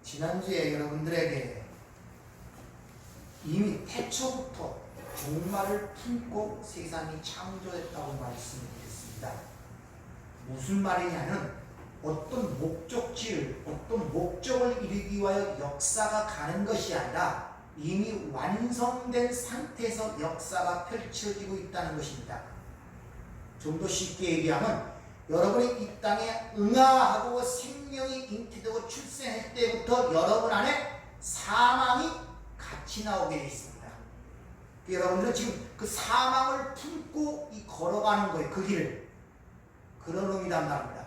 지난주에 여러분들에게 이미 태초부터 종말을 품고 세상이 창조됐다고 말씀드렸습니다. 무슨 말이냐면 어떤 목적지를, 어떤 목적을 이루기 위하여 역사가 가는 것이 아니라 이미 완성된 상태에서 역사가 펼쳐지고 있다는 것입니다. 좀 더 쉽게 얘기하면 여러분이 이 땅에 응아하고 생명이 잉태되고 출생할 때부터 여러분 안에 사망이 같이 나오게 되어 있습니다. 여러분들은 지금 그 사망을 품고 걸어가는 거예요. 그 길을. 그런 의미란 말입니다.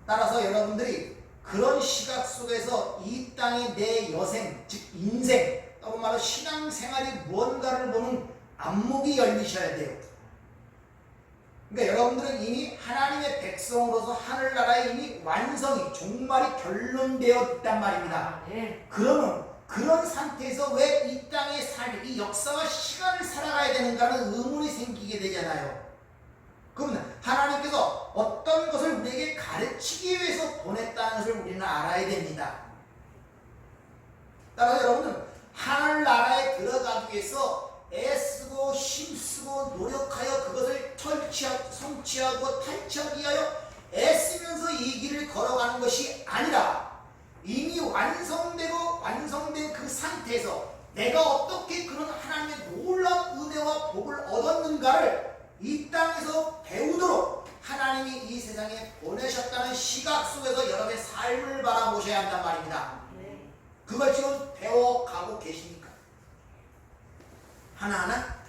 따라서 여러분들이 그런 시각 속에서 이 땅의 내 여생, 즉 인생, 또는 말로 신앙생활이 무언가를 보는 안목이 열리셔야 돼요. 그러니까 여러분들은 이미 하나님의 백성으로서 하늘나라에 이미 완성이, 종말이 결론되어 있단 말입니다. 그러면 그런 상태에서 왜 이 땅의 삶, 이 역사와 시간을 살아가야 되는가는 의문이 생기게 되잖아요. 그러면 하나님께서 어떤 것을 우리에게 가르치기 위해서 보냈다는 것을 우리는 알아야 됩니다. 따라서 여러분은 하늘나라에 들어가기 위해서 애쓰고 힘쓰고 노력하여 그것을 성취하고 탈취하기 위하여 애쓰면서 이 길을 걸어가는 것이 아니라 이미 완성된 그 상태에서 내가 어떻게 그런 하나님의 놀라운 은혜와 복을 얻었는가를 이 땅에서 배우도록 하나님이 이 세상에 보내셨다는 시각 속에서 여러분의 삶을 바라보셔야 한단 말입니다. 그걸 지금 배워가고 계십니까? 하나하나?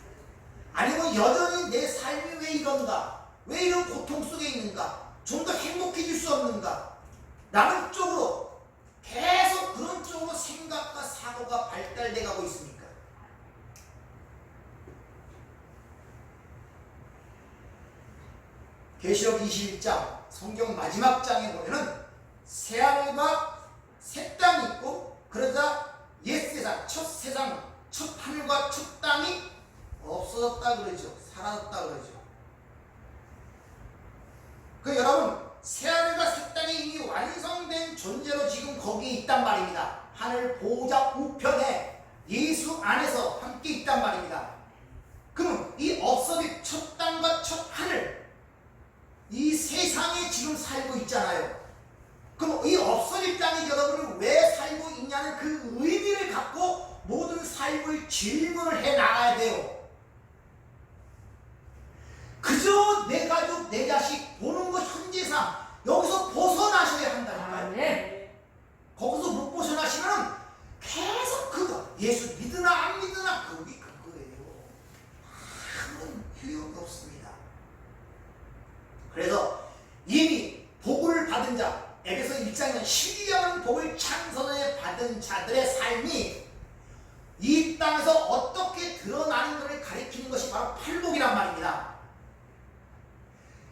아니면 여전히 내 삶이 왜 이런가? 왜 이런 고통 속에 있는가? 좀 더 행복해질 수 없는가? 라는 쪽으로 계속 그런 쪽으로 생각과 사고가 발달돼 가고 있습니까? 계시록 21장 성경 마지막 장에 보면은 새하늘과 새 땅이 있고 그러자 옛세상, 첫 세상, 첫 하늘과 첫 땅이 없어졌다 그러죠. 사라졌다 그러죠. 그 여러분 새하늘과 새 땅이 이미 완성된 존재로 지금 거기에 있단 말입니다. 하늘 보호자 우편에 예수 안에서 함께 있단 말입니다. 그럼 이 없어진 첫 땅과 첫 하늘, 이 세상에 지금 살고 있잖아요. 그럼 이 없어질 땅이 여러분을 왜 살고 있냐는 그 의미를 갖고 모든 삶을 질문을 해 나가야 돼요. 그저 내 가족, 내 자식 보는 것 현재상 여기서 벗어나셔야 한다니까요. 거기서 못 벗어나시면 계속 그거 예수 믿으나 안 믿으나 그게 그거예요. 아무런 효용이 없습니다. 그래서 이미 복을 받은 자, 에베소 1장에는 신령한 복을 창선에 받은 자들의 삶이 이 땅에서 어떻게 드러나는 것을 가리키는 것이 바로 팔복이란 말입니다.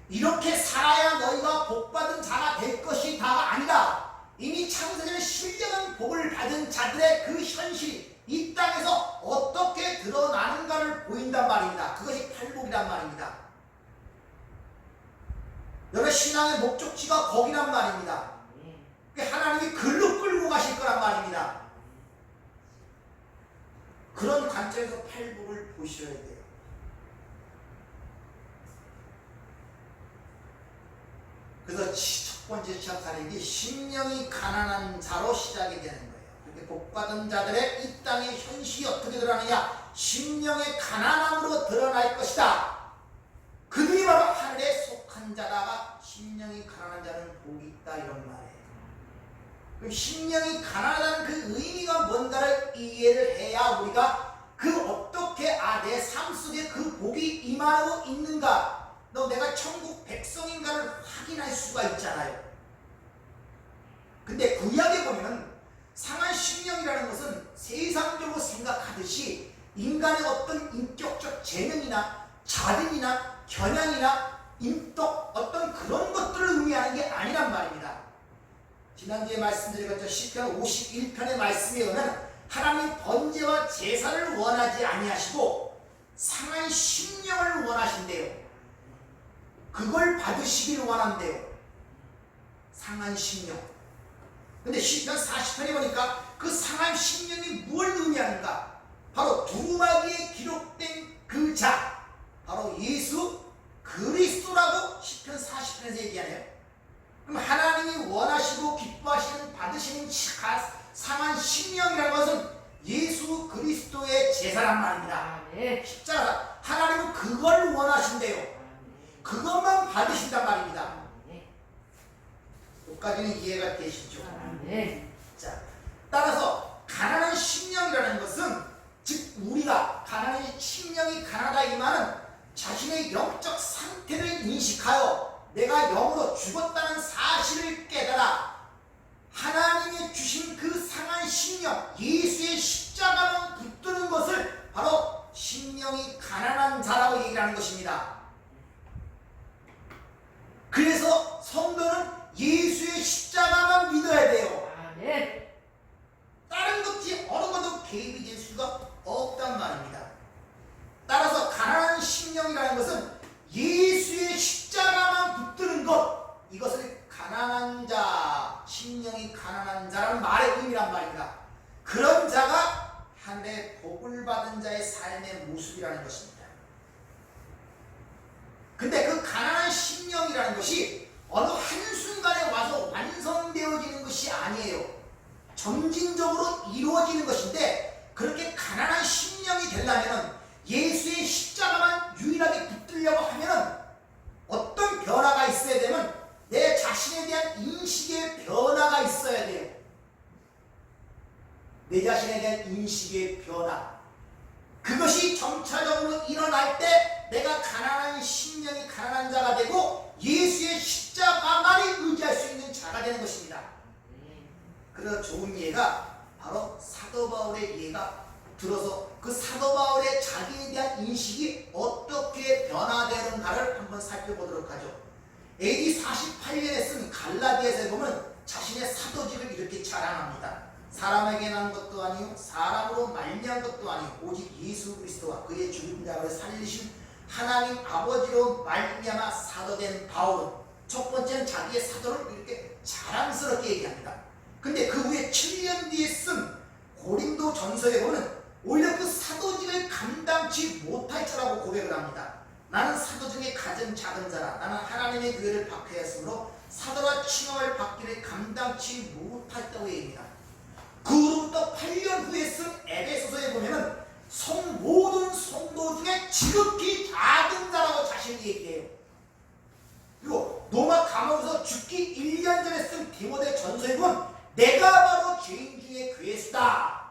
이렇게 살아야 너희가 복받은 자가 될 것이 다가 아니라 이미 창세전에 신령한 복을 받은 자들의 그 현실이 이 땅에서 어떻게 드러나는가를 보인단 말입니다. 그것이 팔복이란 말입니다. 여러분 신앙의 목적지가 거기란 말입니다. 하나님이 글로 끌고 가실 거란 말입니다. 그런 관점에서 팔복을 보셔야 돼요. 그래서 첫 번째 시작하는 게 심령이 가난한 자로 시작이 되는 거예요. 이렇게 복받은 자들의 이 땅의 현실이 어떻게 드러나느냐? 심령의 가난함으로 드러날 것이다. 그들이 바로 하늘에 속한 자다가 심령이 가난한 자는 복이 있다 이런 말이에요. 그럼 심령이 가난하다는 그 의미가 뭔가를 이해를 해야 우리가 그 어떻게 내 삶 속에 그 복이 임하고 있는가, 내가 천국 백성인가를 확인할 수가 있잖아요. 근데 구약에 보면 상한 심령이라는 것은 세상적으로 생각하듯이 인간의 어떤 인격적 재능이나 자질이나 겨냥이나 인덕 어떤 그런 것들을 의미하는 게 아니란 말입니다. 지난주에 말씀드린 것처럼 시편 51편의 말씀에 보면 하나님 번제와 제사를 원하지 아니하시고 상한 심령을 원하신대요. 그걸 받으시기를 원한대요. 상한 심령. 근데 시편 40편에 보니까 그 상한 심령이 뭘 의미하는가? 바로 두루마기에 기록된 그 자, 바로 예수 그리스도라고 시편 40편에서 얘기하네요. 그럼 하나님이 원하시고 기뻐하시는 받으시는 상한 심령이라는 것은 예수 그리스도의 제사란 말입니다. 십자가 하나님은 그걸 원하신대요. 그것만 받으신단 말입니다. 여기까지는 이해가 되시죠? 자, 따라서 가난한 심령이라는 것은 즉 우리가 가난한 심령이 가난하다 이 말은 자신의 영적 상태를 인식하여 내가 영으로 죽었다는 사실을 깨달아 하나님이 주신 그 상한 심령 예수의 십자가만 붙드는 것을 바로 심령이 가난한 자라고 얘기를 하는 것입니다. 그래서 성도는 예수의 십자가만 믿어야 돼요. 다른 것이 어느 것도 개입이 될 수가 없단 말입니다. 따라서 가난한 심령이라는 것은 예수의 십자가만 붙드는 것, 이것을 가난한 자, 심령이 가난한 자라는 말의 의미란 말입니다. 그런 자가 하늘의 복을 받은 자의 삶의 모습이라는 것입니다. 근데 그 가난한 심령이라는 것이 어느 한순간에 와서 완성되어지는 것이 아니에요. 점진적으로 이루어지는 것인데, 그렇게 가난한 심령이 되려면 예수의 십자가만 유일하게 붙들려고 하면 어떤 변화가 있어야 되면 내 자신에 대한 인식의 변화가 있어야 돼요. 내 자신에 대한 인식의 변화, 그것이 점차적으로 일어날 때 내가 가난한 심령이 가난한 자가 되고 예수의 십자가만이 의지할 수 있는 자가 되는 것입니다. 그래서 좋은 예가 바로 사도 바울의 예가 들어서 그 사도 바울의 자기에 대한 인식이 어떻게 변화되는가를 한번 살펴보도록 하죠. AD 48년에 쓴 갈라디아서에 보면 자신의 사도직을 이렇게 자랑합니다. 사람에게 난 것도 아니요 사람으로 말미암은 것도 아니요 오직 예수 그리스도와 그의 죽은 자를 살리신 하나님 아버지로 말미암아 사도된 바울은 첫 번째는 자기의 사도를 이렇게 자랑스럽게 얘기합니다. 근데 그 후에 7년 뒤에 쓴 고린도 전서에 보면 오히려 그 사도직을 감당치 못할 자라고 고백을 합니다. 나는 사도 중에 가장 작은 자라. 나는 하나님의 교회를 박해했으므로 사도라 칭함을 받기를 감당치 못했다고 얘기합니다. 그 후로부터 8년 후에 쓴 에베소서에 보면은 모든 성도 중에 지극히 작은 자라고 자신이 얘기해요. 그리고 로마 감옥에서 죽기 1년 전에 쓴 디모데 전서에 보면 내가 바로 죄인 중에 괴수다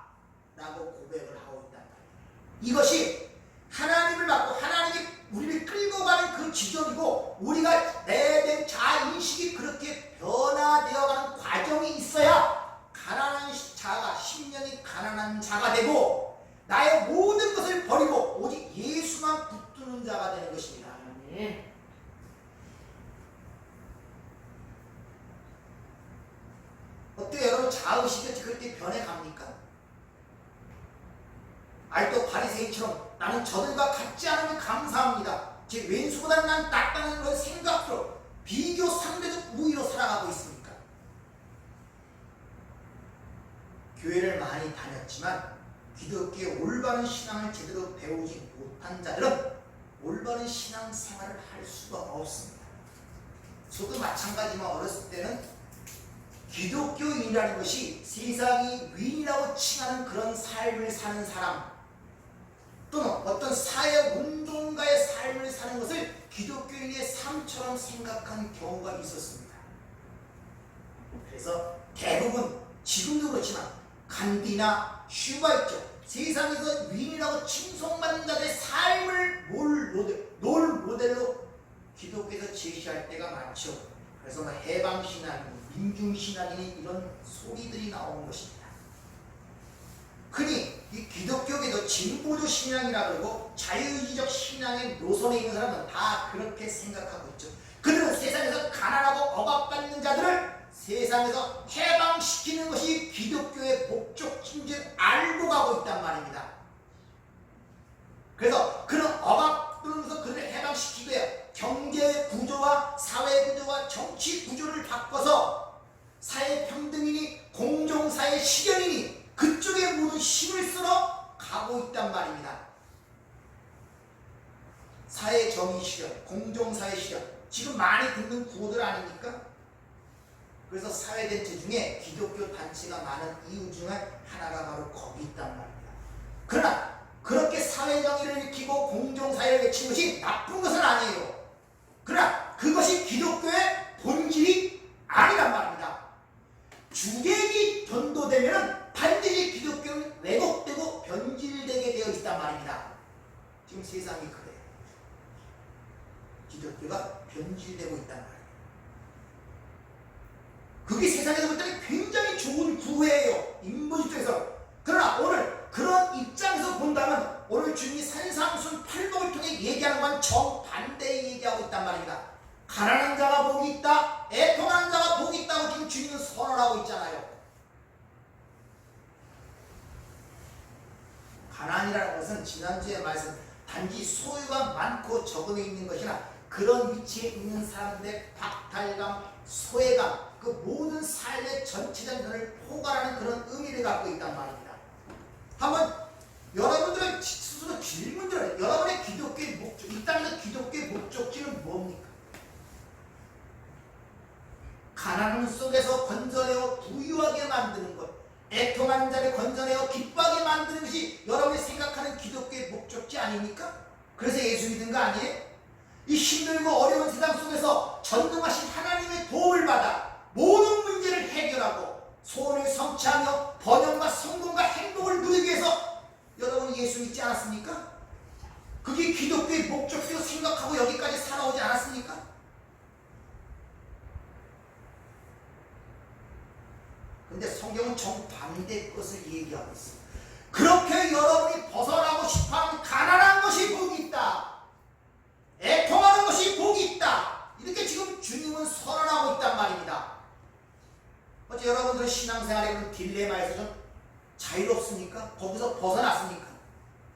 라고 고백을 하고 있단 말이에요. 이것이 하나님을 받고 하나님이 우리를 끌고 가는 그 지점이고, 우리가 내된 자인식이 그렇게 변화되어가는 과정이 있어야 가난한 자가, 심령이 가난한 자가 되고 나의 모든 것을 버리고 오직 예수만 붙드는 자가 되는 것입니다. 어때요? 여러분 자의식이 그렇게 변해갑니까? 아직도 바리새인처럼 나는 저들과 같지 않으면 감사합니다, 제 왼수보다는 난 낫다는 걸 생각으로 비교 상대적 우위로 살아가고 있습니까? 교회를 많이 다녔지만 기독교의 올바른 신앙을 제대로 배우지 못한 자들은 올바른 신앙 생활을 할 수가 없습니다. 저도 마찬가지지만 어렸을 때는 기독교인이라는 것이 세상이 위인이라고 칭하는 그런 삶을 사는 사람, 또는 어떤 사회운동가의 삶을 사는 것을 기독교인의 삶처럼 생각한 경우가 있었습니다. 그래서 대부분 지금도 그렇지만 간디나 슈바이처 세상에서 위인이라고 칭송받는 자들의 삶을 롤 모델로 기독교에서 제시할 때가 많죠. 그래서 해방신앙이니 민중신앙이니 이런 소리들이 나오는 것입니다. 흔히 이 기독교계도 진보적 신앙이라 그러고 자유의지적 신앙의 노선에 있는 사람은 다 그렇게 생각하고 있죠. 그들은 세상에서 가난하고 억압받는 자들을 세상에서 해방시키는 것이 기독교의 목적인 줄 알고 가고 있단 말입니다. 그래서 그런 억압으로서 그들을 해방시키고 경제 구조와 사회 구조와 정치 구조를 바꿔서 사회 평등이니 세상의 시련이니 그쪽에 모든 힘을 쓸어 가고 있단 말입니다. 사회 정의 실현, 공정사회 실현, 지금 많이 듣는 구호들 아닙니까? 그래서 사회단체 중에 기독교 단체가 많은 이유 중 하나가 바로 거기 있단 말입니다. 그러나 그렇게 사회정의를 일으키고 공정사회를 외치는 것이 나쁜 것은 아니에요. 그러나 그것이 기독교의 본질이 아니란 말입니다. 주객이 전도되면 반드시 기독교는 왜곡되고 변질되게 되어 있단 말입니다. 지금 세상이 그래요. 기독교가 변질되고 있단 말이에요. 그게 세상에서 볼 때는 굉장히 좋은 구호예요. 인본 입장에서. 그러나 오늘 그런 입장에서 본다면 오늘 주님이 산상순 팔복을 통해 얘기하는 건 정반대의 얘기하고 있단 말입니다. 가난한 자가 복이 있다, 애통하는 자가 복이 있다고 지금 주님은 선언하고 있잖아요. 가난이라는 것은 지난주에 말씀 단지 소유가 많고 적음에 있는 것이나 그런 위치에 있는 사람들의 박탈감, 소외감, 그 모든 삶의 전체적인 것을 포괄하는 그런 의미를 갖고 있단 말입니다. 한번 여러분들의 스스로 질문들을 여러분의 기독교의 목적, 이 땅에서 기독교의 목적지는 뭡니까? 가난함 속에서 건져내어 부유하게 만드는 것, 애통한 자를 건져내어 기뻐하게 만드는 것이 여러분이 생각하는 기독교의 목적지 아닙니까? 그래서 예수 믿는 거 아니에요? 이 힘들고 어려운 세상 속에서 전능하신 하나님의 도움을 받아 모든 문제를 해결하고 소원을 성취하며 번영과 성공과 행복을 누리기 위해서 여러분 예수 믿지 않았습니까? 그게 기독교의 목적지로 생각하고 여기까지 살아오지 않았습니까? 근데 성경은 정반대의 것을 얘기하고 있습니다. 그렇게 여러분이 벗어나고 싶어하는 가난한 것이 복이 있다, 애통하는 것이 복이 있다, 이렇게 지금 주님은 선언하고 있단 말입니다. 어째 여러분들은 신앙생활의 그런 딜레마에서 좀 자유롭습니까? 거기서 벗어났습니까?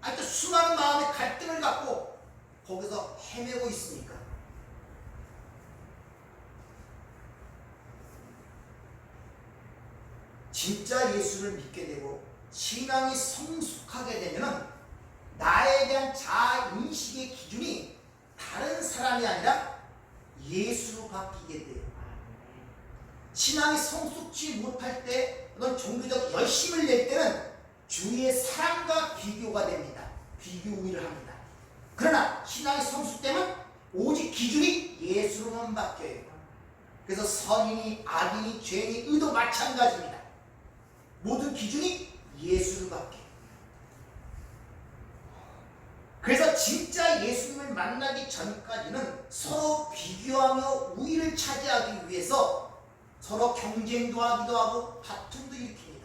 아니 또 수많은 마음의 갈등을 갖고 거기서 헤매고 있습니까? 진짜 예수를 믿게 되고 신앙이 성숙하게 되면 나에 대한 자아인식의 기준이 다른 사람이 아니라 예수로 바뀌게 돼요. 신앙이 성숙지 못할 때 어떤 종교적 열심을 낼 때는 주위의 사람과 비교가 됩니다. 비교 우위를 합니다. 그러나 신앙이 성숙되면 오직 기준이 예수로만 바뀌어요. 그래서 선인이 악인이 죄인이 의도 마찬가지입니다. 모든 기준이 예수를 바뀌어요. 그래서 진짜 예수님을 만나기 전까지는 서로 비교하며 우위를 차지하기 위해서 서로 경쟁도 하기도 하고 다툼도 일으킵니다.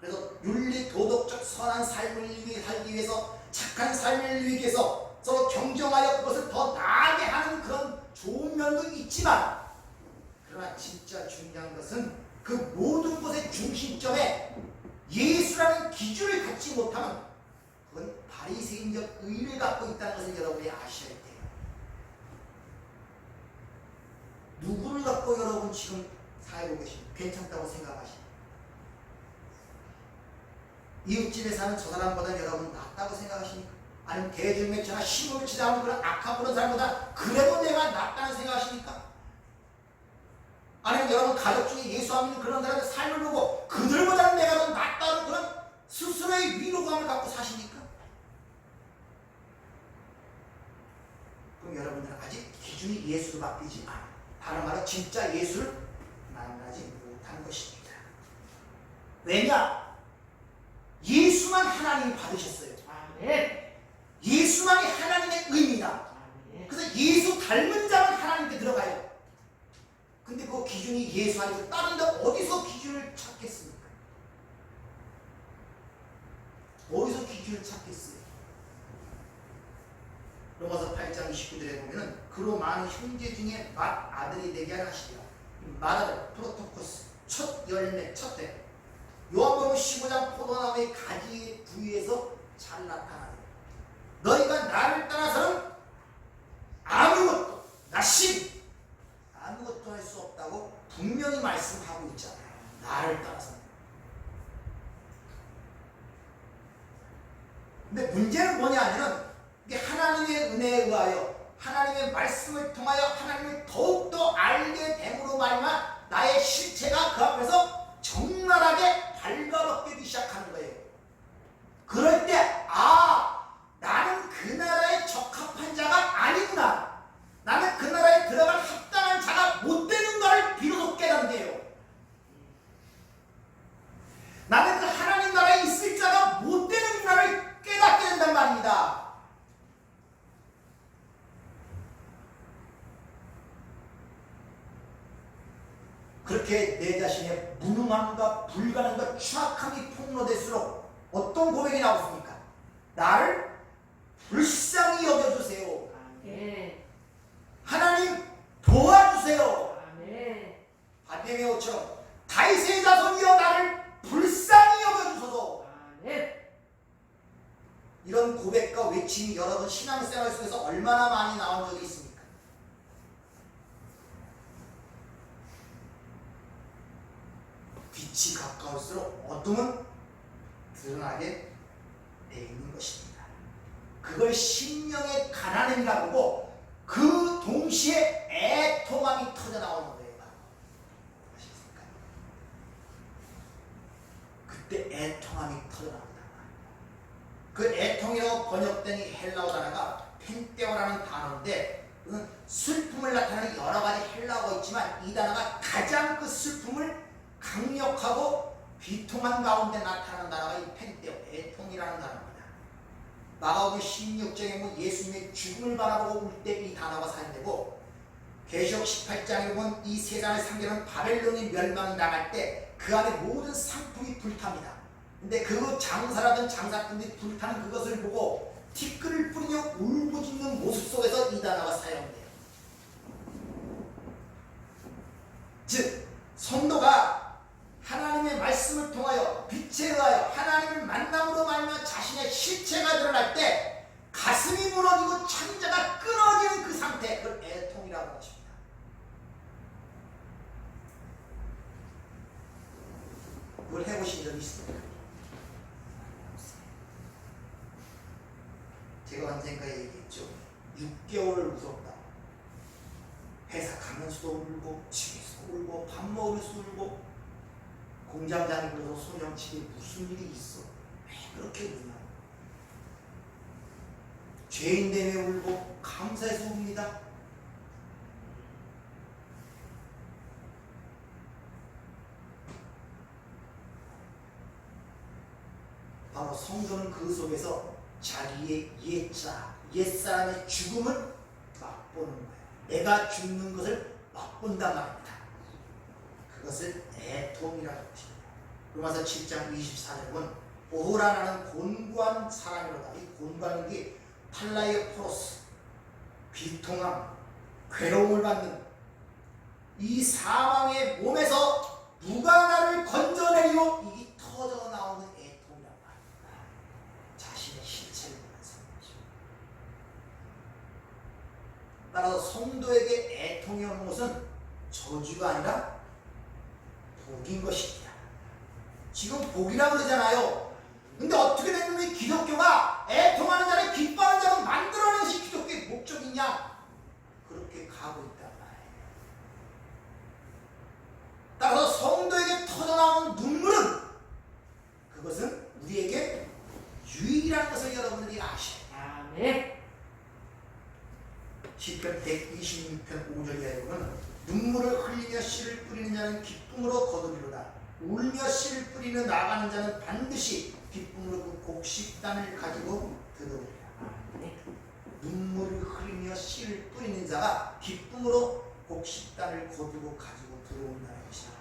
그래서 윤리, 도덕적 선한 삶을 살기 위해서, 착한 삶을 위하기 위해서 서로 경쟁하여 그것을 더 나아게 하는 그런 좋은 면도 있지만, 그러나 진짜 중요한 것은 그 모든 것의 중심점에 예수라는 기준을 갖지 못하면 그건 바리새인적 의를 갖고 있다는 것을 여러분이 아셔야 돼요. 누구를 갖고 여러분 지금 살고 계십니까? 괜찮다고 생각하십니까? 이웃집에 사는 저 사람보다 여러분 낫다고 생각하십니까? 아니면 대중매체나 신문을 치다하는 그런 악한 그런 사람보다 그래도 내가 낫다는 생각하십니까? 아니면 여러분 가족 중에 예수 안 믿는 그런 사람의 삶을 보고 그들보다는 내가 더 낫다는 그런 스스로의 위로감을 갖고 사십니까? 그럼 여러분들은 아직 기준이 예수로 바뀌지 않아. 다른 말로 진짜 예수를 만나지 못한 것입니다. 왜냐? 예수만 하나님이 받으셨어요. 예수만이 하나님의 의미다. 그래서 예수 닮은 자는 하나님께 들어가요. 근데 그 기준이 예수 아니고 다른 데 어디서 기준을 찾겠습니까? 어디서 기준을 찾겠어요? 로마서 8장 29절에 보면은 그로 많은 형제 중에 맏아들이 되게 하시리라. 맏아들, 프로토코스, 첫 열매, 첫 대. 요한복음 15장 포도나무의 가지 부위에서 잘 나타나는, 너희가 나를 따라서는 아무것도, 나심 아무것도 할 수 없다고 분명히 말씀하고 있잖아요. 나를 따라서는. 근데 문제는 뭐냐면은 이게 하나님의 은혜에 의하여 하나님의 말씀을 통하여 하나님을 더욱더 알게 됨으로 말미암아 나의 실체가 그 앞에서 적나라하게 발가벗기기 시작하는 거예요. 그럴 때 나는 그 나라에 적합한 자가 아니구나. 나는 그 나라에 들어갈 합당한 자가 못 되는 걸 비로소 깨닫는데요. 나는 그 하나님 나라에 있을 자가 못 되는구나를 깨닫게 된단 말입니다. 그렇게 내 자신의 무능함과 불가능과 추악함이 폭로될수록 어떤 고백이 나오십니까? 나를 불쌍히 여겨주세요. 아멘. 하나님 도와주세요. 아멘. 바디메오처럼 다윗의 자손이여 나를 불쌍히 여겨주소서. 아멘. 이런 고백과 외침이 여러분 신앙생활 속에서 얼마나 많이 나온 적이 있습니까? 빛이 가까울수록 어둠은 드러나게 돼 있는 것입니다. 그걸 심령의 가난함이라고 하고 그 동시에 애통함이 터져 나오는 거예요. 아시겠습니까? 그때 애통함이 터져 나옵니다. 그 애통이라고 번역된 이 헬라어 단어가 펜테오라는 단어인데 그는 슬픔을 나타내는 여러 가지 헬라어가 있지만 이 단어가 가장 그 슬픔을 강력하고 비통한 가운데 나타나는 단어가 이 펜테오, 애통이라는 단어입니다. 마가복음 16장에 보면 예수님의 죽음을 바라보고 울 때 이 단어가 사용되고 계시록 18장에 보면 이 세상을 상대하는 바벨론이 멸망이 나갈 때 그 안에 모든 상품이 불탑니다. 근데 그 장사라든 장사꾼들이 불타는 그것을 보고 티끌을 뿌리며 울부짖는 모습 속에서 이 단어가 사용돼요. 즉 성도가 하나님의 말씀을 통하여 빛에 의하여 하나님을 만남으로 말미암아 자신의 실체가 드러날 때 가슴이 무너지고 창자가 끊어지는 그 상태, 그걸 애통이라고 하십니다. 그걸 해보신 적이 있습니까? 제가 언젠가 얘기했죠. 6개월을 웃었다. 회사 가면서도 울고 집에서도 울고 밥 먹으면서 울고 공장장이 불러서 소년집에 무슨 일이 있어? 왜 그렇게 우냐? 죄인 때문에 울고 감사해서 웁니다. 바로 성도는 그 속에서 자기의 옛사람의 죽음을 맛보는 거예요. 내가 죽는 것을 맛본단 말입니다. 그것을 애통이라고 합니다. 로마서 7장 24절에 보면 오호라 나는 곤고한 사람이로다. 이 곤고한 게 팔라이오포로스, 비통함, 괴로움을 받는 이 사망의 몸에서 누가 나를 건져내리오? 이게 터져 나오는 애통이란 말입니다. 자신의 실체를 보면서. 따라서 성도에게 애통이 오는 것은 저주가 아니라 복인 것입니다. 지금 복이라고 그러잖아요. 근데 어떻게 됐는지 기독교가 애통하는 자를 기뻐하는 자로 만들어내는 것이 기독교의 목적이냐? 그렇게 가고 있단 말이에요. 따라서 성도에게 터져나오는 눈물은 그것은 우리에게 유익이라는 것을 여러분들이 아셔야 돼요. 아멘. 시편 126편 5절에 보면 눈물을 흘리며 씨를 뿌리는 자는 기쁨으로 거두리로다. 울며 씨를 뿌리며 나가는 자는 반드시 기쁨으로 그 곡식단을 가지고 들어오리라. 눈물을 흘리며 씨를 뿌리는 자가 기쁨으로 곡식단을 거두고 가지고 들어온다는 것이다.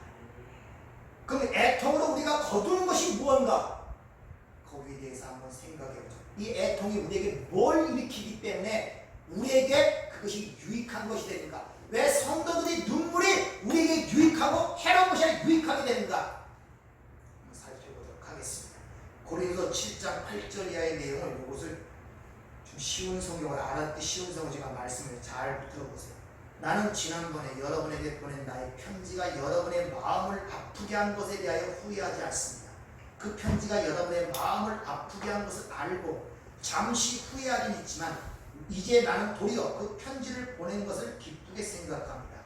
그럼 애통으로 우리가 거두는 것이 무언가? 거기에 대해서 한번 생각해보자. 이 애통이 우리에게 뭘 일으키기 때문에 우리에게 그것이 유익한 것이 되는가? 왜 성도들이 눈물이 우리에게 유익하고 해로운 것이 아니라 유익하게 되는가? 한번 살펴보도록 하겠습니다. 고린도서 7장 8절 이하의 내용을 이것을 좀 쉬운 성경을 알아듣기 쉬운 성경을 제가 말씀을 잘 들어보세요. 나는 지난번에 여러분에게 보낸 나의 편지가 여러분의 마음을 아프게 한 것에 대하여 후회하지 않습니다. 그 편지가 여러분의 마음을 아프게 한 것을 알고 잠시 후회하긴 했지만 이제 나는 도리어 그 편지를 보낸 것을 기쁘게 생각합니다.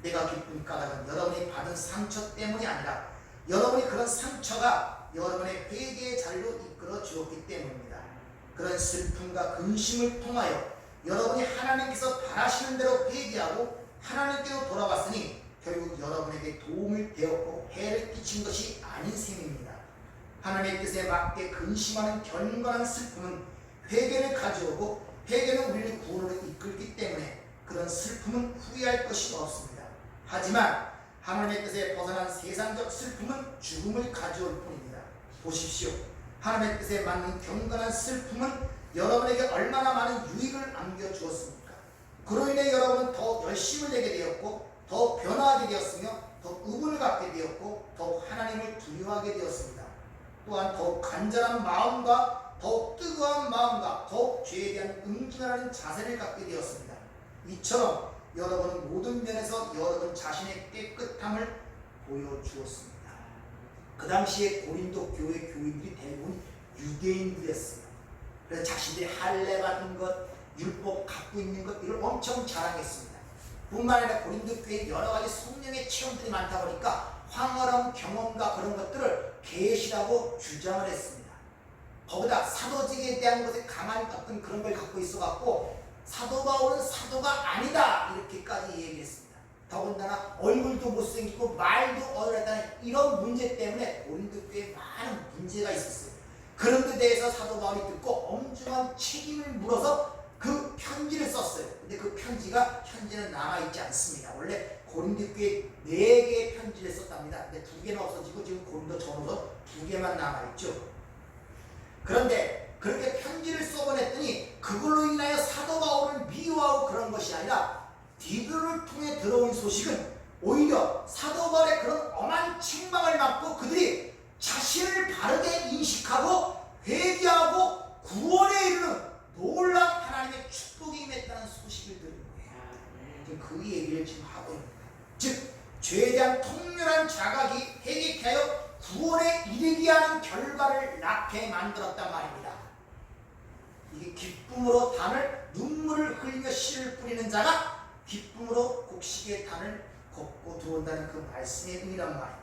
내가 기쁜 까닭은 여러분이 받은 상처 때문이 아니라 여러분이 그런 상처가 여러분의 회개의 자리로 이끌어 주었기 때문입니다. 그런 슬픔과 근심을 통하여 여러분이 하나님께서 바라시는 대로 회개하고 하나님께로 돌아왔으니 결국 여러분에게 도움을 되었고 해를 끼친 것이 아닌 셈입니다. 하나님의 뜻에 맞게 근심하는 경건한 슬픔은 회개를 가져오고 회개는 우리를 구원으로 이끌기 때문에 그런 슬픔은 후회할 것이 없습니다. 하지만 하나님의 뜻에 벗어난 세상적 슬픔은 죽음을 가져올 뿐입니다. 보십시오. 하나님의 뜻에 맞는 경건한 슬픔은 여러분에게 얼마나 많은 유익을 안겨주었습니까? 그로 인해 여러분은 더 열심을 내게 되었고 더 변화하게 되었으며 더 의문을 갖게 되었고 더욱 하나님을 두려워하게 되었습니다. 또한 더욱 간절한 마음과 더욱 뜨거운 마음과 더욱 죄에 대한 응징하는 자세를 갖게 되었습니다. 이처럼 여러분은 모든 면에서 여러분 자신의 깨끗함을 보여주었습니다. 그 당시에 고린도 교회 교인들이 대부분 유대인들이었어요. 그래서 자신들이 할례 받은 것, 율법 갖고 있는 것 이걸 엄청 자랑했습니다. 뿐만 아니라 고린도 교회에 여러 가지 성령의 체험들이 많다 보니까 황홀한 경험과 그런 것들을 계시라고 주장을 했습니다. 거기다 사도직에 대한 것에 강한 어떤 그런 걸 갖고 있어갖고 사도 바울은 사도가 아니다 이렇게까지 얘기했습니다. 더군다나 얼굴도 못생기고 말도 어눌했다는 이런 문제 때문에 고린도 교회에 많은 문제가 있었어요. 그런 데 대해서 사도 바울이 듣고 엄중한 책임을 물어서 그 편지를 썼어요. 근데 그 편지가 현재는 남아있지 않습니다. 원래 고린도 교회에 4개의 편지를 썼답니다. 근데 2개는 없어지고 지금 고린도 전후서 2개만 남아있죠. 그런데 그렇게 편지를 써보냈더니 그걸로 인하여 사도 바울을 미워하고 그런 것이 아니라 디도를 통해 들어온 소식은 오히려 사도 바울의 그런 엄한 책망을 받고 그들이 자신을 바르게 인식하고 회개하고 구원에 이르는 놀라운 하나님의 축복이 임했다는 소식을 들은 거예요. 지금 그 얘기를 지금 하고 있습니다. 즉 죄에 대한 통렬한 자각이 회개케 하여 구원에 이르게 하는 결과를 낳게 만들었단 말입니다. 이게 기쁨으로 단을 눈물을 흘리며 씨를 뿌리는 자가 기쁨으로 곡식의 단을 걷고 들어온다는 그 말씀의 의미란 말입니다.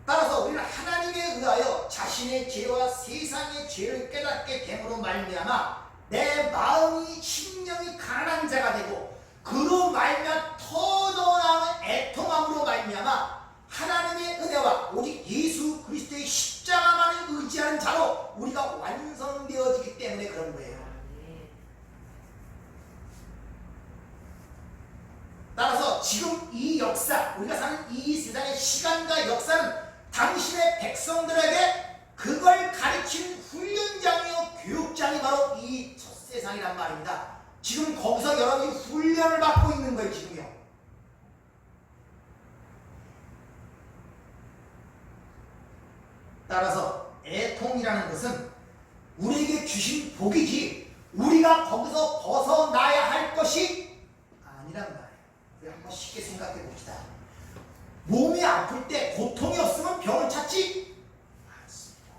따라서 우리는 하나님에 의하여 자신의 죄와 세상의 죄를 깨닫게 됨으로 말미암아 내 마음이 심령이 가난한 자가 되고 그로 말미암아 터져 나오는 애통함으로 말미암아 하나님의 은혜와 오직 예수 그리스도의 십자가만을 의지하는 자로 우리가 완성되어지기 때문에 그런 거예요. 따라서 지금 이 역사, 우리가 사는 이 세상의 시간과 역사는 당신의 백성들에게 그걸 가르치는 훈련장이요 교육장이 바로 이 첫 세상이란 말입니다. 지금 거기서 여러분이 훈련을 받고 있는 거예요. 지금요. 따라서 애통이라는 것은 우리에게 주신 복이지 우리가 거기서 벗어나야 할 것이 아니란 말이에요. 우리 한번 쉽게 생각해 봅시다. 몸이 아플 때 고통이 없으면 병을 찾지 않습니다.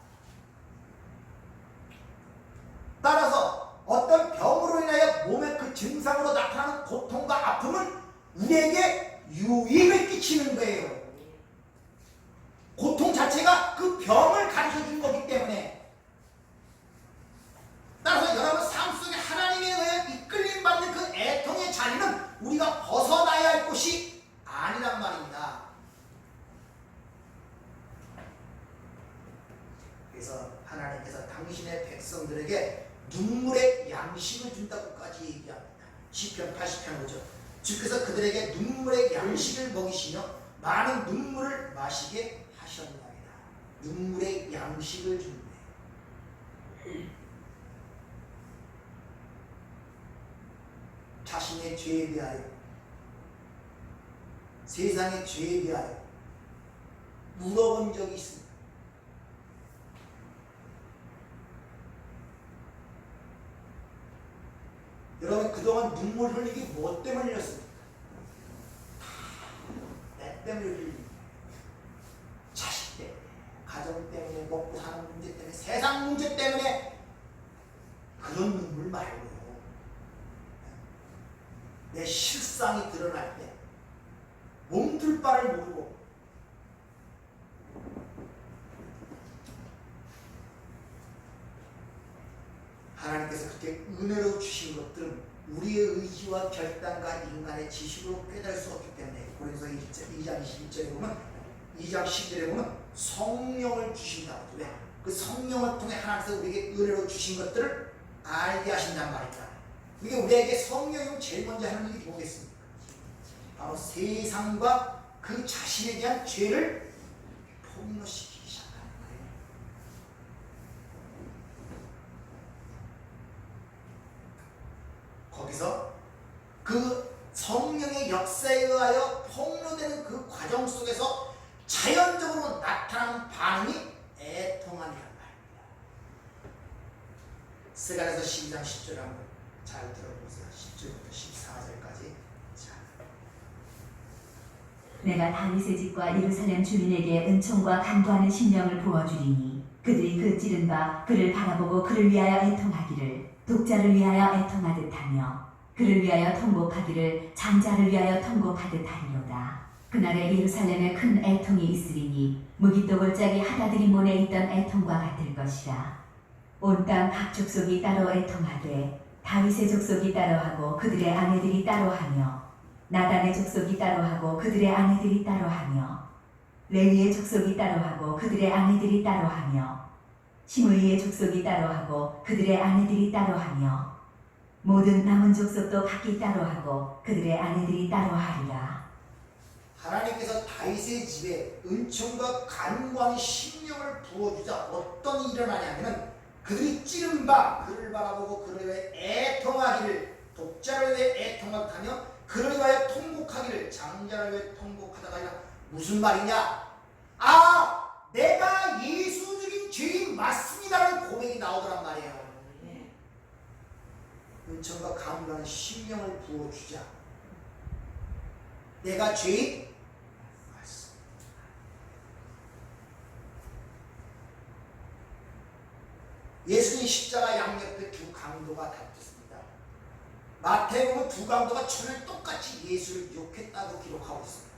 따라서 어떤 병으로 인하여 몸의 그 증상으로 나타나는 고통과 아픔은 우리에게 유익을 끼치는 거예요. 고통 자체가 그 병을 가르쳐 주는 거기 때문에 따라서 여러분 삶 속에 하나님에 의해 이끌림 받는 그 애통의 자리는 우리가 벗어나야 할 곳이 아니란 말입니다. 그래서 하나님께서 당신의 백성들에게 눈물의 양식을 준다고까지 얘기합니다. 시편 80편 5절. 주께서 그들에게 눈물의 양식을 먹이시며 많은 눈물을 마시게 하셨나이다. 눈물의 양식을 준대. 자신의 죄에 대하여 세상의 죄에 대하여 물어본 적이 있습니다. 여러분 그동안 눈물 흘리기 뭐 때문에 흘렸습니까? 내 때문에 흘리기. 자식 때문에, 가정 때문에, 먹고 사는 문제 때문에, 세상 문제 때문에 그런 눈물 말고요. 내 실상이 드러날 때 몸둘 바를 모르고 하나님께서 그렇게 은혜로 주신 것들은 우리의 의지와 결단과 인간의 지식으로 깨달을 수 없기 때문에 고린도서 2장 21절에 보면 2장 10절에 보면 성령을 주신다고. 왜? 그 성령을 통해 하나님께서 우리에게 은혜로 주신 것들을 알게 하신단 말이다. 이게 우리에게 성령이 제일 먼저 하는 일이 뭐겠습니까? 바로 세상과 그 자신에 대한 죄를 폭로시키기 시작하는 거예요. 거기서 그 성령의 역사에 의하여 폭로되는 그 과정 속에서 자연적으로 나타나는 반응이 애통함이란 말입니다. 스가랴서 12장 10절 한번 잘 들어보세요. 10절부터 14절까지. 내가 다윗의 집과 예루살렘 주민에게 은총과 간구하는 심령을 부어주리니 그들이 그 찌른 바 그를 바라보고 그를 위하여 애통하기를 독자를 위하여 애통하듯 하며 그를 위하여 통곡하기를 장자를 위하여 통곡하듯 하리로다. 그날에 예루살렘에 큰 애통이 있으리니 무기또 골짜기 하다드림몬에 있던 애통과 같을 것이라. 온 땅 각 족속이 따로 애통하되 다윗의 족속이 따로하고 그들의 아내들이 따로하며 나단의 족속이 따로하고 그들의 아내들이 따로하며 레위의 족속이 따로하고 그들의 아내들이 따로하며 시므이의 족속이 따로하고 그들의 아내들이 따로하며 모든 남은 족속도 각기 따로하고 그들의 아내들이 따로하리라. 하나님께서 다윗의 집에 은총과 간구하는 심령을 부어주자 어떤 일이 일어나냐면 그들이 찌른 바 그를 바라보고 그를 위해 애통하기를 독자를 위해 애통하며 그를 위하여 통곡하기를 장자를 위해 통곡하다가 아니라 무슨 말이냐? 아! 내가 예수 죽인 죄인 맞습니다라는 고백이 나오더란 말이에요. 은총과 간구하는 심령을 부어주자. 내가 죄인 맞습니다. 예수님 십자가 양옆에 두 강도가 다투었습니다. 마태복음 두 강도가 처음에 똑같이 예수를 욕했다고 기록하고 있습니다.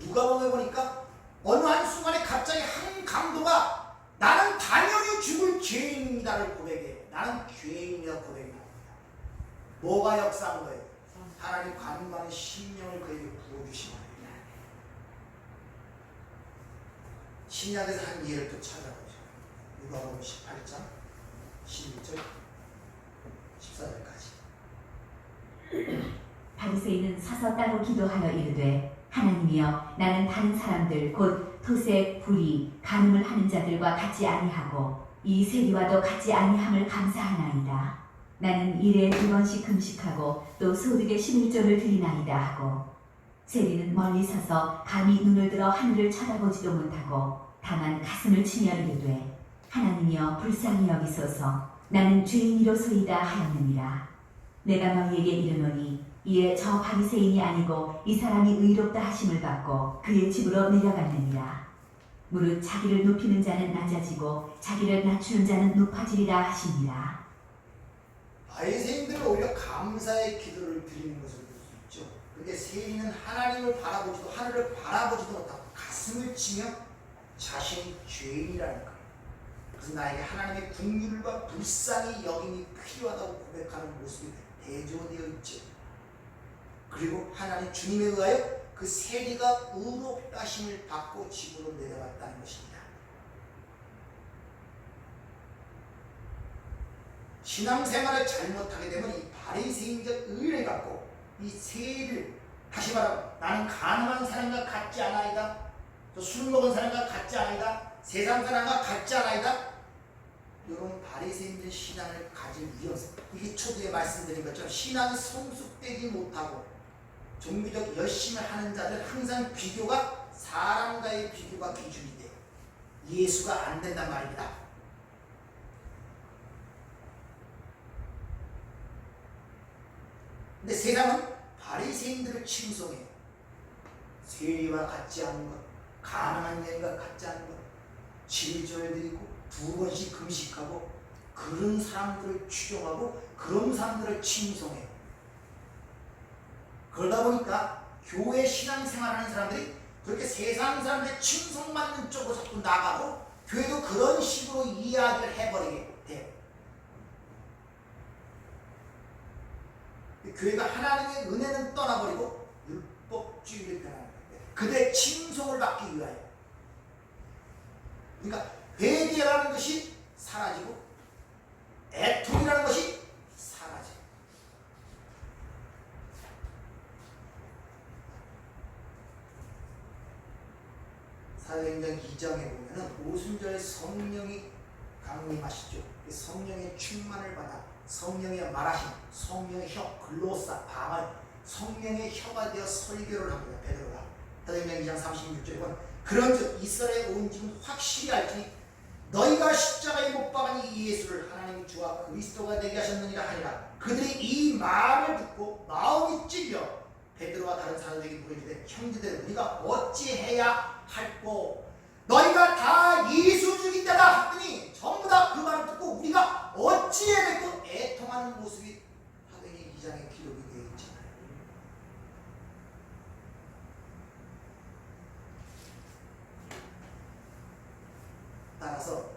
누가복음에 보니까 어느 한순간에 갑자기 한 강도가 나는 당연히 죽을 죄인입니다를 고백해요. 나는 죄인이라고 고백합니다. 뭐가 역사한 거예요? 하나님 간구하는 심령을 그에게 부어주신 거예요. 신약에서 한 예를 또 찾아보죠. 누가복음 18장 11절 14절까지. 바리새인은 서서 따로 기도하여 이르되 하나님이여 나는 다른 사람들 곧 토색, 불의, 간음을 하는 자들과 같지 아니하고 이 세리와도 같지 아니함을 감사하나이다. 나는 일에 2번씩 금식하고 또 소득의 11조를 드리나이다 하고 세리는 멀리 서서 감히 눈을 들어 하늘을 쳐다보지도 못하고 다만 가슴을 치며 이르되 하나님이여 불쌍히 여기소서 나는 죄인이로소이다 하였느니라. 내가 너희에게 이르노니 이에 저 바리새인이 아니고 이 사람이 의롭다 하심을 받고 그의 집으로 내려갔느니라. 무릇 자기를 높이는 자는 낮아지고 자기를 낮추는 자는 높아지리라 하시니라. 바리새인들은 오히려 감사의 기도를 드리는 것을 볼 수 있죠. 그런데 세리는 하나님을 바라보지도 하늘을 바라보지도 못하고 가슴을 치며 자신이 죄인이라는 거예요. 그래서 나에게 하나님의 긍휼과 불쌍히 여김이 필요하다고 고백하는 모습이 대조되어 있죠. 그리고 하나님 주님에 의하여 그 세리가 의롭다 하심을 받고 집으로 내려갔다는 것입니다. 신앙생활을 잘못하게 되면 이 바리새인적 의를 갖고 이 세리를 다시 말하면 나는 가난한 사람과 같지 않아이다. 또 술 먹은 사람과 같지 않아이다. 세상 사람과 같지 않아이다. 이런 바리새인들의 신앙을 가질 위험성. 이게 초두에 말씀드린 것처럼 신앙이 성숙되지 못하고 종교적 열심을 하는 자들 항상 비교가 사람과의 비교가 기준이 돼요. 예수가 안 된단 말입니다. 근데 세상은 바리새인들을 칭송해요. 세리와 같지 않은 것, 가난한 여인과 같지 않은 것, 질전을 드리고 2번씩 금식하고 그런 사람들을 추종하고 그런 사람들을 칭송해요. 그러다 보니까 교회 신앙생활하는 사람들이 그렇게 세상 사람들의 칭송받는 쪽으로 자꾸 나가고 교회도 그런 식으로 이야기를 해버리게 돼요. 교회가 하나님의 은혜는 떠나버리고 율법주의를 변하는 거예요. 그들의 칭송을 받기 위하여. 그러니까 회개라는 것이 사라지고 애통이라는 것이 사라져요. 사도행전 2장에 보면은 오순절에 성령이 강림하시죠. 성령의 충만을 받아 성령의 말하심, 성령의 혀, 글로사, 방언, 성령의 혀가 되어 설교를 합니다. 베드로가. 사도행전 2장 36절에 보면 그런즉 이스라엘에 온 지금 확실히 알지니 너희가 십자가에 못 박은 이 예수를 하나님의 주와 그리스도가 되게 하셨느니라 하니라. 그들이 이 말을 듣고 마음이 찔려 베드로와 다른 사도들에게 물으시되 형제들 우리가 어찌해야 할꼬. 너희가 다 예수 죽인다다 했더니 전부 다 그 말을 듣고 우리가 어찌해야 될꼬 애통하는 모습이 사도행전 2장에 기록이 되어 있잖아요. 따라서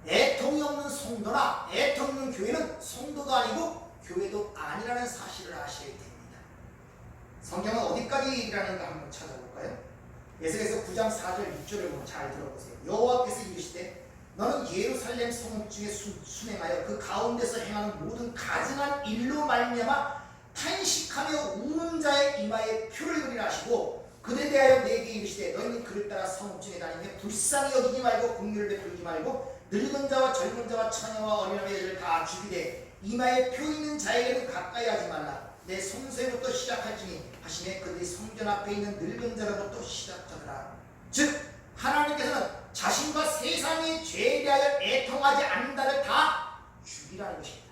애통이 없는 성도나 애통 없는 교회는 성도도 아니고 교회도 아니라는 사실을 아셔야 됩니다. 성경은 어디까지 얘기를 하는가 한번 찾아볼까요? 에스겔서 9장 4절 6절을 보면 잘 들어보세요. 여호와께서 이르시되 너는 예루살렘 성읍 중에 순행하여 그 가운데서 행하는 모든 가증한 일로 말미암아 탄식하며 우는 자의 이마에 표를 그리라 하시고 그들에 대하여 내게 이르시되 너희는 그를 따라 성읍 중에 다니며 불쌍히 여기지 말고 긍휼을 베풀지 말고 늙은 자와 젊은 자와 처녀와 어린아이 애를 다 죽이되 이마에 표 있는 자에게는 가까이 하지 말라. 내 성소에부터 시작할지니 하시매 그들이 성전 앞에 있는 늙은 자로부터 시작하더라. 즉 하나님께서는 자신과 세상의 죄에 대하여 애통하지 않는 자를 다 죽이라는 것입니다.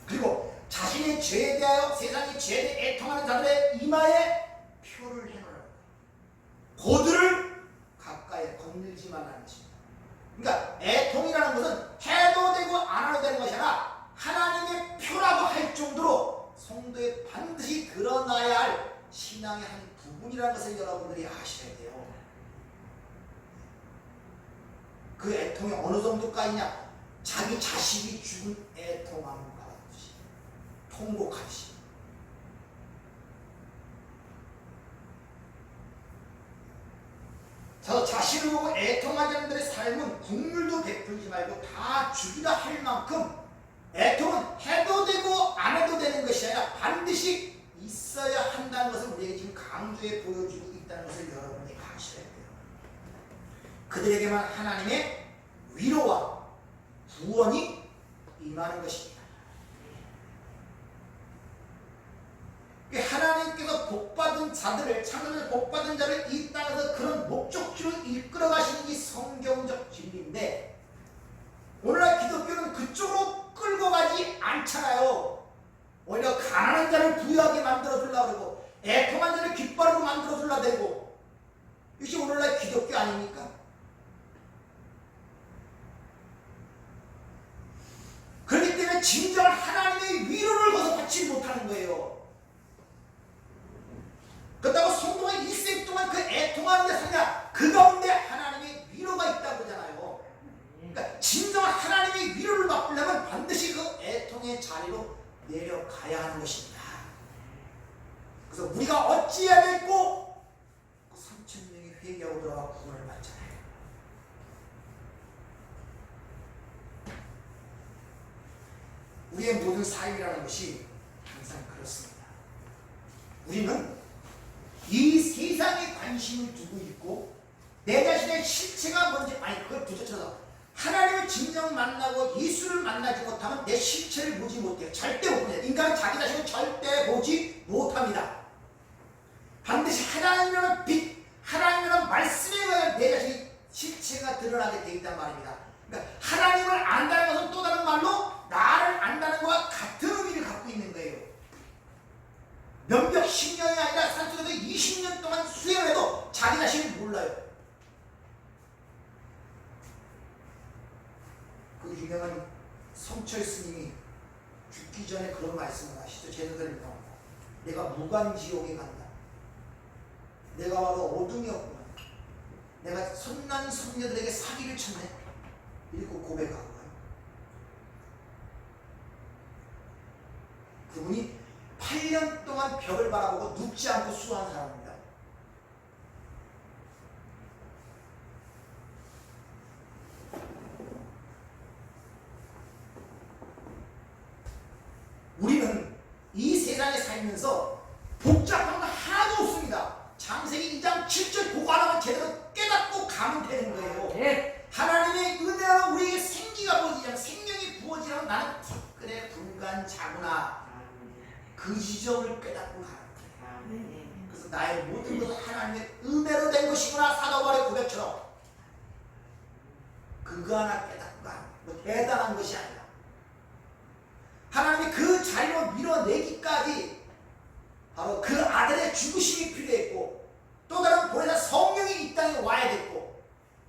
그리고 자신의 죄에 대하여 세상의 죄에 대해 애통하는 자들의 이마에 표를 해놓으라고. 그들을 가까이 건들지 말라는 것입니다. 그러니까 애통이라는 것은 해도 되고 안 해도 되는 것이 아니라 하나님의 표라고 할 정도로 성도에 반드시 드러나야 할 신앙의 한 부분이라는 것을 여러분들이 아셔야 돼요. 그 애통이 어느 정도까지냐? 자기 자식이 죽은 애통함을 받았듯이 통곡하듯이. 저 자신을 보고 애통하지 않는 자들의 삶은 국물도 베풀지 말고 다 죽이라 할 만큼 애통은 해도 되고 안 해도 되는 것이 아니라 반드시 있어야 한다는 것을 우리에게 지금 강조해 보여주고 있다는 것을 여러분이 아셔야 돼요. 그들에게만 하나님의 위로와 구원이 임하는 것입니다. 하나님께서 복받은 자들을, 창조를 복받은 자를 이 땅에서 그런 목적지로 이끌어 가시는 이 성경적 진리인데 오늘날 기독교는 그쪽으로 끌고 가지 않잖아요. 오히려 가난한 자를 부유하게 만들어 주려고 그러고 애통한 자를 깃발로 만들어 주려고 되고 이것이 오늘날 기독교 아닙니까? 그렇기 때문에 진정한 하나님의 위로를 거서 받지 못하는 거예요. 그렇다고 성도가 일생 동안 그 애통하는 데 사냐? 그 가운데 하나님의 위로가 있다고 하잖아요. 그러니까 진정한 하나님의 위로를 맛보려면 반드시 그 애통의 자리로 내려가야 하는 것입니다. 그래서 우리가 어찌해야 될고 그 3,000명이 회개하고 들어가 구원을 받잖아요. 우리의 모든 삶이라는 것이 항상 그렇습니다. 우리는 이 세상에 관심을 두고 있고 내 자신의 실체가 뭔지 그걸 부딪혀서 하나님을 진정 만나고 예수를 만나지 못하면 내 실체를 보지 못해요. 절대 못 보여요. 인간은 자기 자신을 절대 보지 못합니다. 반드시 하나님이라는 빛, 하나님이라는 말씀에 의해 내 자신의 실체가 드러나게 되어 있단 말입니다. 그러니까 하나님을 안다는 것은 또 다른 말로 나를 안다는 것과 같은 의미를 갖고 있는 거예요. 몇백 10년이 아니라 산속에서 20년 동안 수행을 해도 자기 자신을 몰라요. 내가 무간지옥에 간다. 내가 바로 어둠이었구나. 내가 선난 선녀들에게 사기를 쳤네. 이렇게 고백하고 가요. 그분이 8년 동안 벽을 바라보고 눕지 않고 수고한 사람입니다. 우리는 이 세상에 살면서 복잡한 거 하나도 없습니다. 창세기 2장 7절 그거 하나만 제대로 깨닫고 가면 되는 거예요. 네. 하나님의 은혜로 우리에게 생기가 부어지잖아. 생명이 부어지라면 나는 그래 불간자구나. 그 지점을 깨닫고 가는 거예요. 그래서 나의 모든 것은 하나님의 은혜로 된 것이구나. 사도 바울의 고백처럼 그거 하나 깨닫고 가는 거예요. 뭐 대단한 것이 아니라 하나님이 그 자리로 밀어내기까지 바로 그 아들의 죽으심이 필요했고 또 다른 보혜사 성령이 이 땅에 와야 됐고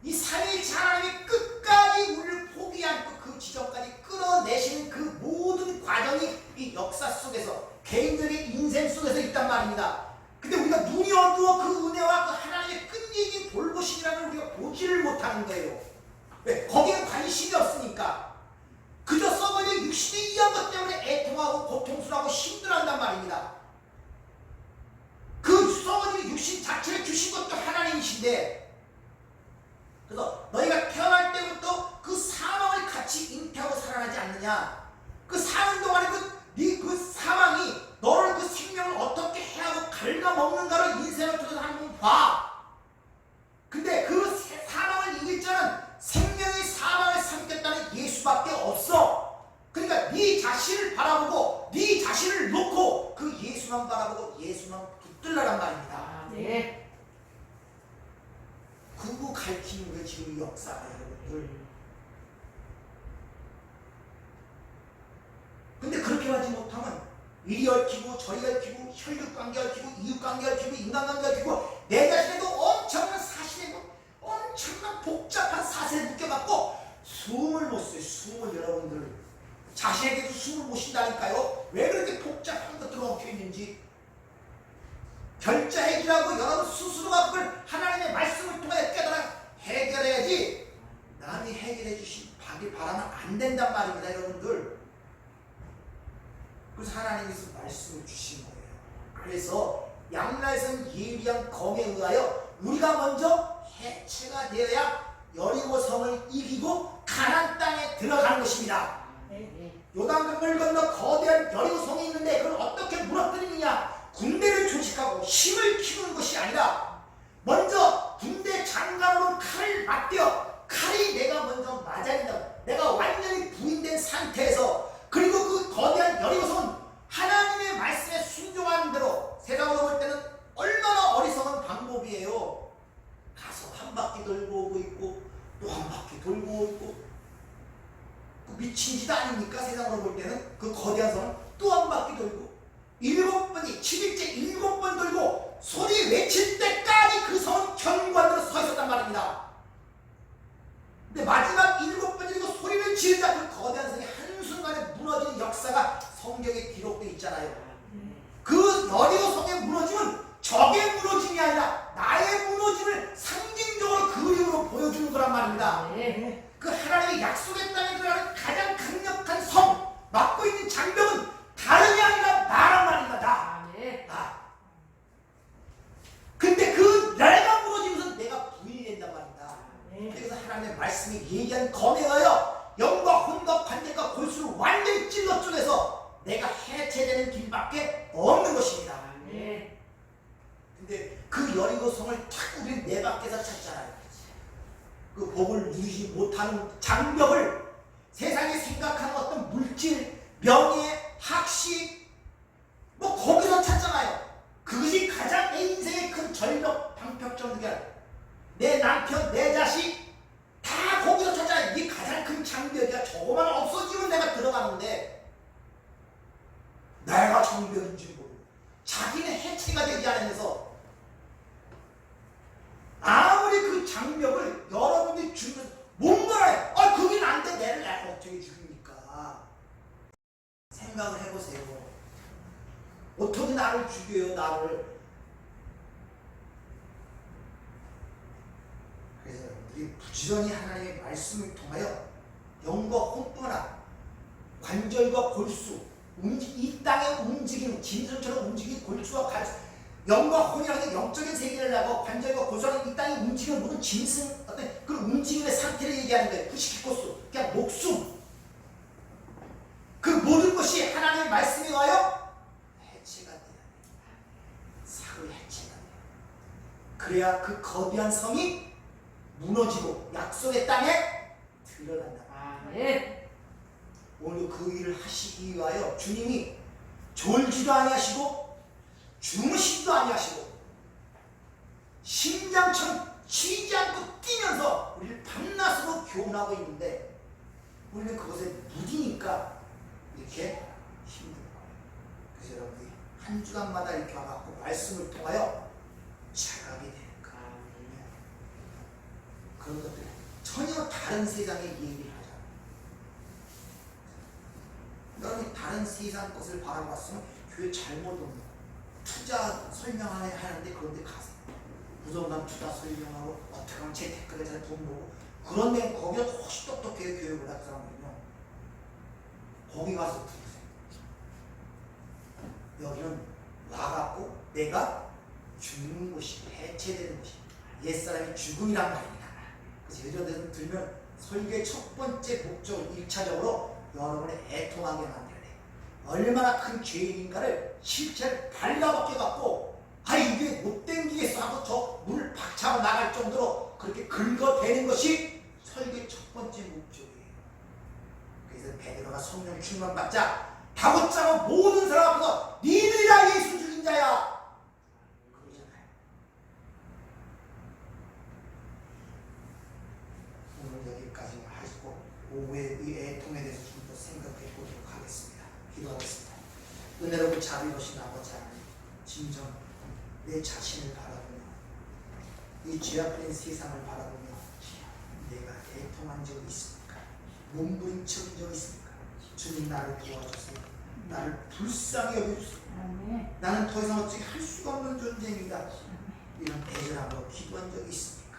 이 삼위일체 하나님이 끝까지 우리를 포기 않고 그 지점까지 끌어내시는 그 모든 과정이 이 역사 속에서 개인들의 인생 속에서 있단 말입니다. 근데 우리가 눈이 어두워 그 은혜와 그 하나님의 끈질긴 돌보심이라는 우리가 보지를 못하는 거예요. 왜? 거기에 관심이 없으니까. 그저 썩어질 육신이 이한 것 때문에 애통하고 고통스러워하고 힘들어한단 말입니다. 그 썩어질 육신 자체를 주신 것도 하나님이신데 그래서 너희가 태어날 때부터 그 사망을 같이 잉태하고 살아나지 않느냐. 그 사는 동안에 그 사망이 너를 그 생명을 어떻게 해하고 갉아먹는가를 인생을 통해서 한번 봐. 근데 그 사망을 이길 자는 생명이 사망을 삼겠다는 예수밖에 없어. 그러니까 네 자신을 바라보고 네 자신을 놓고 그 예수만 바라보고 예수만 붙들라란 말입니다. 네. 그거 가르치는 게 지금 역사가 여러분들. 근데 그렇게 하지 못하면 이리 얽히고 저리 얽히고 혈육관계 얽히고 이웃관계 얽히고 인간관계 얽히고 내 자신에도 엄청난 사실에 엄청난 복잡한 사실에 묶여갖고 숨을 못 쉬어요. 숨을 여러분들 자신에게도 숨을 못 쉰다니까요. 왜 그렇게 복잡한 것들로 얽혀있는지 결자 해결하고 여러분 스스로가 그걸 하나님의 말씀을 통해 깨달아 해결해야지 남이 해결해 주신 바라면 안 된단 말입니다. 여러분들. 그래서 하나님께서 말씀을 주신 거예요. 그래서 양날선 예비한 검에 의하여 우리가 먼저 해체가 되어야 여리고성을 이기고 가나안 땅에 들어가는 것입니다. 요단강을 건너 거대한 여리고성이 있는데 그걸 어떻게 무너뜨리느냐. 군대를 조직하고 힘을 키우는 것이 아니라 먼저 군대 장관으로 칼을 맞대어 칼이 내가 먼저 맞아야 된다. 내가 완전히 부인된 상태에서 그리고 그 거대한 여리고성은 하나님의 말씀에 순종하는 대로 세상으로 볼 때는 얼마나 어리석은 방법이에요. 가서 한 바퀴 돌고 오고 있고 또 한 바퀴 돌고 오고 있고 그 미친 짓 아닙니까? 세상으로 볼 때는 그 거대한 성은 또 한 바퀴 돌고 7번이 7일째 7번 돌고 소리 외칠 때까지 그 성은 견고한대로 서 있었단 말입니다. 근데 마지막 7번 그리고 소리를 지르자 그 거대한 성이 한순간에 무너지는 역사가 성경에 기록되어 있잖아요. 그 여리고 성의 무너짐은 적의 무너짐이 아니라 나의 무너짐을 상징적으로 그림으로 보여주는 거란 말입니다. 그 하나님의 약속의 땅에 들어가는 가장 강력한 성 맡고 있는 장벽은 다름이 아니라 나란 말입니다. 나. 근데 그 내가 무너지면서 내가 부인된단 말입니다. 그래서 하나님의 말씀이 얘기한 검에 의하여 영과 혼과 관계가 골수를 완전히 찔러 쪼개서 내가 해체되는 길밖에 없는 것입니다. 근데 그 여리고성을 자꾸 우리는 내 밖에서 찾잖아요. 그 복을 누리지 못하는 장벽을 세상이 생각하는 어떤 물질, 명예, 학식 뭐 거기서 찾잖아요. 그것이 가장 내 인생의 큰 절벽, 방벽점이야. 내 남편, 내 자식 다 거기서 찾잖아요. 이게 가장 큰 장벽이야. 저거만 없어지면 내가 들어가는데 내가 장벽인지 모르고 자기는 해체가 되지 않으면서 아무리 그 장벽을 여러분들이 주면 뭔가를 그긴 안 돼. 내를 내가 어떻게 죽입니까? 생각을 해보세요. 어떻게 나를 죽여요, 나를. 그래서 우리 부지런히 하나님의 말씀을 통하여 영과 혼뿐아 관절과 골수, 이 땅에 움직이는 짐승처럼 움직이는 골수와 영과 혼이라는 게 영적인 세계를 하고 관절과 골수라는 이 땅에 움직이는 모든 짐승 어떤 그런 움직임의 상태를 얘기하는 거예요. 후시키코스, 그냥 목숨. 그 모든 것이 하나님의 말씀에 와요 해체가 돼야 돼요. 사고의 해체가 돼요. 그래야 그 거대한 성이 무너지고 약속의 땅에 들어간다. 아멘. 오늘 그 일을 하시기 위하여 주님이 졸지도 아니하시고 주무시지도 아니하시고 심장처럼 쉬지 않고 뛰면서 우리를 밤낮으로 교훈하고 있는데 우리는 그것에 무디니까 이렇게 힘든 거예요. 그래서 여러분이 한 주간마다 이렇게 와갖고 말씀을 통하여 자각이 되는 거예요. 그런 것들 전혀 다른 세상의 얘기를 하잖아요. 여러분이 다른 세상 것을 바라봤으면 교회 잘못 온 거예요. 투자 설명하는데 그런데 가세요. 부동산 투자 설명하고 어떻게 하면 재테크를 잘 돈 벌고 그런 데는 거기가 훨씬 똑똑해요. 교육을 할 사람은요. 거기 가서 들으세요. 여기는 와갖고 내가 죽는 곳이 해체되는 곳이 옛사람이 죽음이란 말입니다. 그래서 이런 데서 들면 설교의 첫 번째 목적은 1차적으로 여러분의 애통하게 만들어야 돼요. 얼마나 큰 죄인인가를 실체를 발라벗겨갖고 이게 못 땡기겠어 하고 저 문을 박차고 나갈 정도로 그렇게 긁어대는 것이 설교의 첫 번째 목적이에요. 그래서 베드로가 성령 충만받자 다고짜고 모든 사람 앞에서 니들이 다 예수 죽인 자야 그러잖아요. 오늘 여기까지 하시고 오후에 이 애통에 대해서 좀 더 생각해 보도록 하겠습니다. 기도하겠습니다. 은혜롭고 자비로우신 아버지 하나님, 진정 내 자신을 바라보며 이 죄악된 세상을 바라보며 내가 애통한 적이 있습니까? 몸부림친 적이 있습니까? 주님 나를 도와주세요. 나를 불쌍히 여겨주세요. 나는 더 이상 어떻게 할 수가 없는 존재입니다. 이런 애절함으로 기도한 적이 있습니까?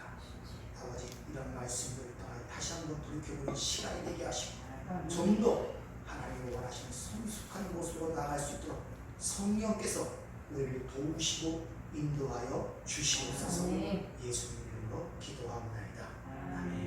아버지 이런 말씀들을 통하여 다시 한번 돌이켜보는 시간이 되게 하시고 좀 더 하나님이 원하시는 성숙한 모습으로 나갈 수 있도록 성령께서 우리를 도우시고 인도하여 주시옵소서. 예수님